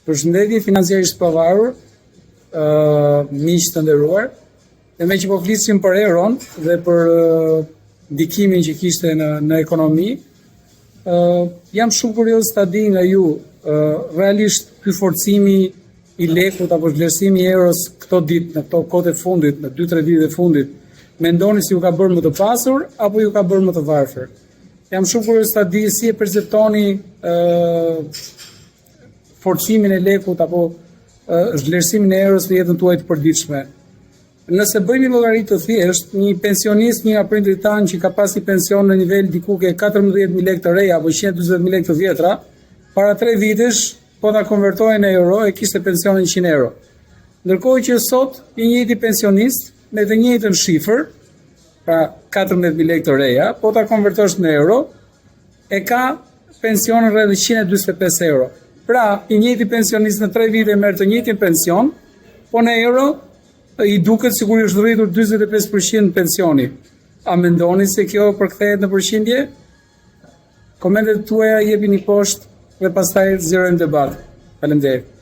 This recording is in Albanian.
Përshëndetje financiarisht pavarur, miq të nderuar, dhe me që po flisim për euron dhe për ndikimin që kishte në ekonomi, jam shumë kurioz ta di nga ju, realisht ky forcimi i lekut apo vlerësimi i euros këto ditë, në këto kohë të fundit, në 2-3 ditë të fundit, mendoni si ju ka bërë më të pasur apo ju ka bërë më të varfër? Jam shumë kurioz ta di si e perceptoni forcimin e lekut apo vlerësimin e euros në jetën tuaj të përditshme. Nëse bëjmë një llogari të thjesht, një pensionist, një nga prindrit tanë që ka pasi pension në nivel diku ke 14.000 lekë të reja apo 140.000 lekë të vjetra, para 3 vitesh, po ta konvertojë në euro e kishte pensionin 100 euro. Ndërkohë që sot i njëjti pensionist me të njëjtën shifër, pra 14.000 lekë të reja, po ta konvertosh në euro, e ka pensionin rreth 145 euro. Pra, i njëjti pensionist në 3 vite merr të njëjtin pension, po në euro i duket sikur është rritur 45% pensioni. A mendoni se kjo përkthehet në përqindje? Komentet tuaja jepini poshtë dhe pastaj zgjerojmë debat. Faleminderit.